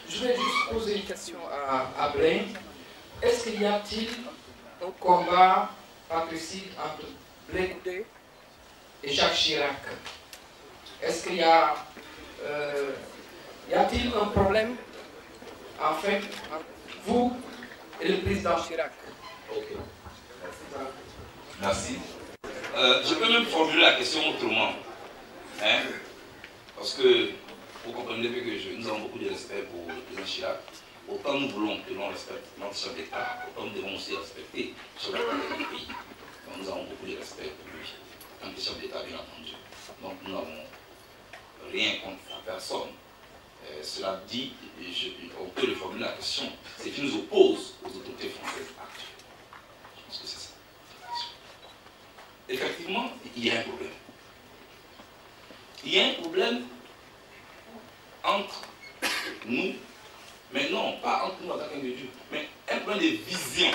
Je vais juste poser une question à Blain. Est-ce qu'il y a-t-il un combat patricide entre Blé Goudé et Jacques Chirac? Est-ce qu'il y a... y a-t-il un problème, en fait, entre vous et le président Chirac? Ok. Merci. Je peux même formuler la question autrement. Hein? Parce que vous comprenez bien que nous avons beaucoup de respect pour le président Chirac. Autant nous voulons que l'on respecte notre chef d'État, autant nous devons aussi respecter le chef d'État du pays. Donc nous avons beaucoup de respect pour lui, en tant que chef d'État, bien entendu. Donc nous n'avons rien contre la personne. Cela dit, on peut le formuler la question, c'est qu'il nous oppose aux autorités françaises actuelles. Je pense que c'est ça. Effectivement, il y a un problème. Il y a un problème entre nous, mais non, pas entre nous en tant qu'individus, mais un problème de vision.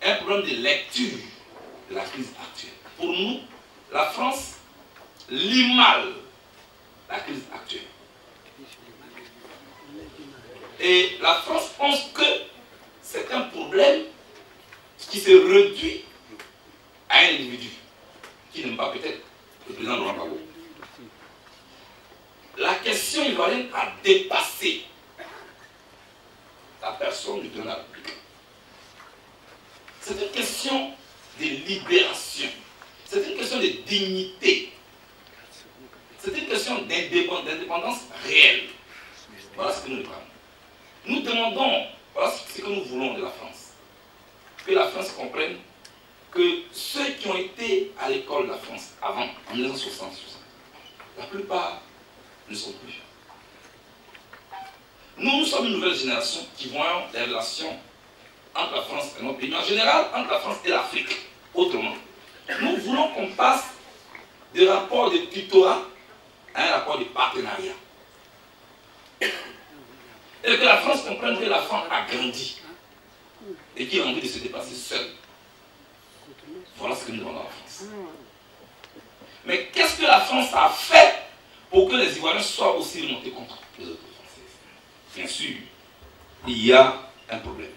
Un problème de lecture de la crise actuelle. Pour nous, la France lit mal la crise actuelle. Et la France pense que c'est un problème qui se réduit à un individu qui n'aime pas peut-être le président Laurent Gbagbo. La question ivoirienne a dépassé la personne du président de la République. C'est une question de libération. C'est une question de dignité. C'est une question d'indépendance réelle. Voilà ce que nous demandons. Nous demandons, voilà ce que nous voulons de la France. Que la France comprenne que ceux qui ont été à l'école de la France avant, en 1960, la plupart ne sont plus. Nous sommes une nouvelle génération qui voyons les relations entre la France et notre pays, mais en général entre la France et l'Afrique. Autrement, nous voulons qu'on passe des rapports de tutorat à un rapport de partenariat. Et que la France comprenne que la France a grandi et qu'il a envie de se dépasser seule. Voilà ce que nous demandons à la France. Mais qu'est-ce que la France a fait pour que les Ivoiriens soient aussi remontés contre les autres Françaises? Bien sûr, il y a un problème.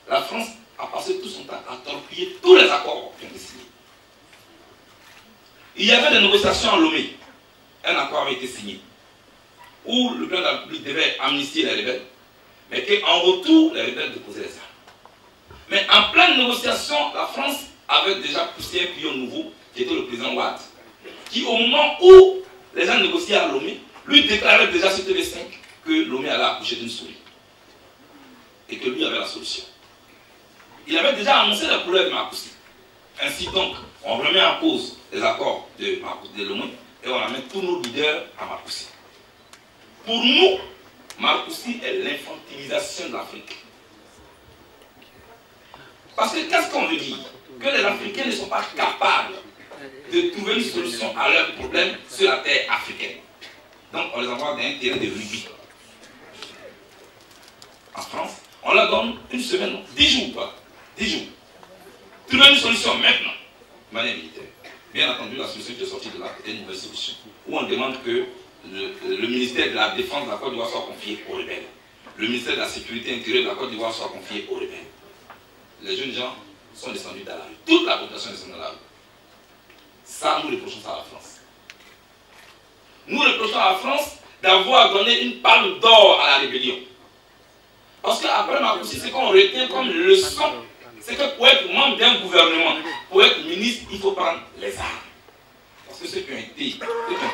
La France a passé tout son temps à torpiller tous les accords qui ont été signés. Il y avait des négociations à Lomé. Un accord avait été signé où le président de la République devait amnistier les rebelles, mais qu'en retour, les rebelles déposaient les armes. Mais en pleine négociation, la France avait déjà poussé un pion nouveau, qui était le président Ouad, qui au moment où les gens négociaient à Lomé, lui déclarait déjà sur TV5 que Lomé allait accoucher d'une souris. Et que lui avait la solution. Il avait déjà annoncé la couleur de Marcoussi. Ainsi donc, on remet en cause les accords de Lomé et on amène tous nos leaders à Marcoussi. Pour nous, Marcoussi est l'infantilisation de l'Afrique. Parce que qu'est-ce qu'on veut dire? Que les Africains ne sont pas capables de trouver une solution à leurs problèmes sur la terre africaine. Donc on les envoie dans un terrain de rugby. En France, on leur donne une semaine, 10 jours pas. 10 jours. Trouver une solution maintenant, de manière militaire. Bien entendu, la solution qui est sortie de là est une nouvelle solution. Où on demande que le ministère de la Défense de la Côte d'Ivoire soit confié aux rebelles. Le ministère de la Sécurité intérieure de la Côte d'Ivoire soit confié aux rebelles. Les jeunes gens sont descendus dans la rue. Toute la population est descendue dans la rue. Ça, nous reprochons ça à la France. Nous reprochons à la France d'avoir donné une palme d'or à la rébellion. Parce qu'après Marcoussi, ce qu'on retient comme leçon, c'est que pour être membre d'un gouvernement, pour être ministre, il faut prendre les armes. Parce que ceux qui ont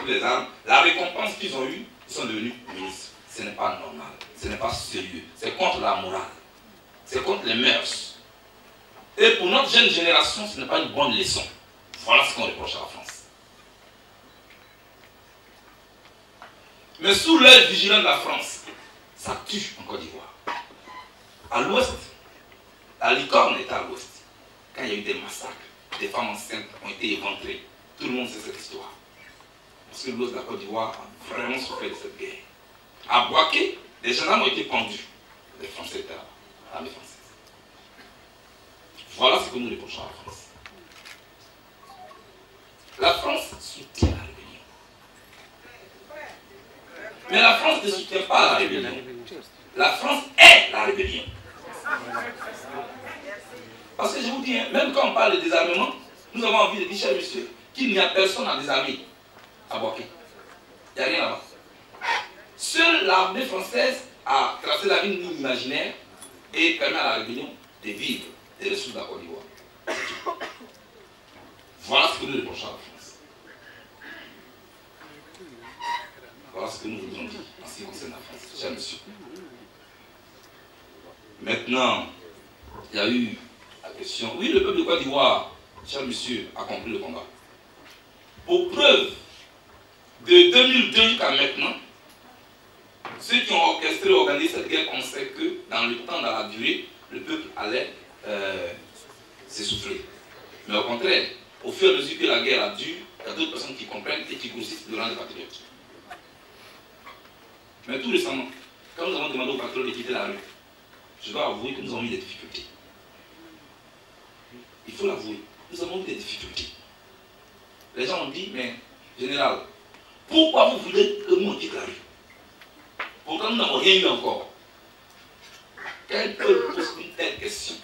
pris les armes, la récompense qu'ils ont eue, ils sont devenus ministres. Ce n'est pas normal, ce n'est pas sérieux, c'est contre la morale, c'est contre les mœurs. Et pour notre jeune génération, ce n'est pas une bonne leçon. Voilà ce qu'on reproche à la France. Mais sous l'œil vigilant de la France, ça tue en Côte d'Ivoire. À l'ouest, la licorne est à l'ouest. Quand il y a eu des massacres, des femmes enceintes ont été éventrées. Tout le monde sait cette histoire. Parce que l'ouest de la Côte d'Ivoire a vraiment souffert de cette guerre. À Boaké, des gendarmes ont été pendus. Les Français étaient à l'armée française. Voilà ce que nous reprochons à la France. La France soutient la rébellion. Mais la France ne soutient pas la rébellion. La France est la rébellion. Parce que je vous dis, hein, même quand on parle de désarmement, nous avons envie de dire, cher monsieur, qu'il n'y a personne à désarmer à Boaké. Il n'y a rien là-bas. Seule l'armée française a tracé la ligne imaginaire et permet à la rébellion de vivre des ressources de la Côte d'Ivoire. Voilà ce que nous reprochons à la France. Voilà ce que nous voulons dire en ce qui concerne la France, cher monsieur. Maintenant, il y a eu la question. Oui, le peuple de Côte d'Ivoire, cher monsieur, a compris le combat. Pour preuve, de 2002 jusqu'à maintenant, ceux qui ont orchestré et organisé cette guerre pensaient que dans le temps, dans la durée, le peuple allait s'essouffler. Mais au contraire, au fur et à mesure que la guerre a duré, il y a d'autres personnes qui comprennent et qui grossissent le rang des patriotes. Mais tout récemment, quand nous avons demandé aux patriotes de quitter la rue, je dois avouer que nous avons eu des difficultés. Il faut l'avouer, nous avons eu des difficultés. Les gens ont dit, mais général, pourquoi vous voulez que nous quitte la rue? Pourtant, nous n'avons rien eu encore. Quelqu'un pose une telle question.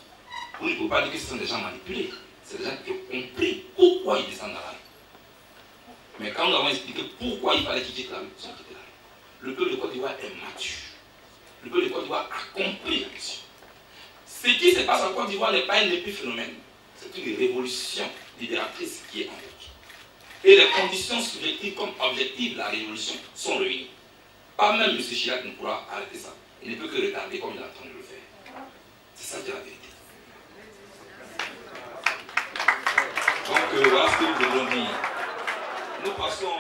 Vous ne pouvez pas dire que ce sont des gens manipulés. C'est des gens qui ont compris pourquoi ils descendent dans la rue. Mais quand nous avons expliqué pourquoi il fallait qu'ils quittent la rue, ils ont quitté la rue. Le peuple de Côte d'Ivoire est mature. Le peuple de Côte d'Ivoire a compris la question. Ce qui se passe en Côte d'Ivoire n'est pas un épiphénomène. C'est une révolution libératrice qui est en route. Et les conditions subjectives comme objectives de la révolution sont réunies. Pas même M. Chirac ne pourra arrêter ça. Il ne peut que retarder comme il est en train de le faire. C'est ça qui est la vérité. Donc voilà ce que nous devons dire. Nous passons...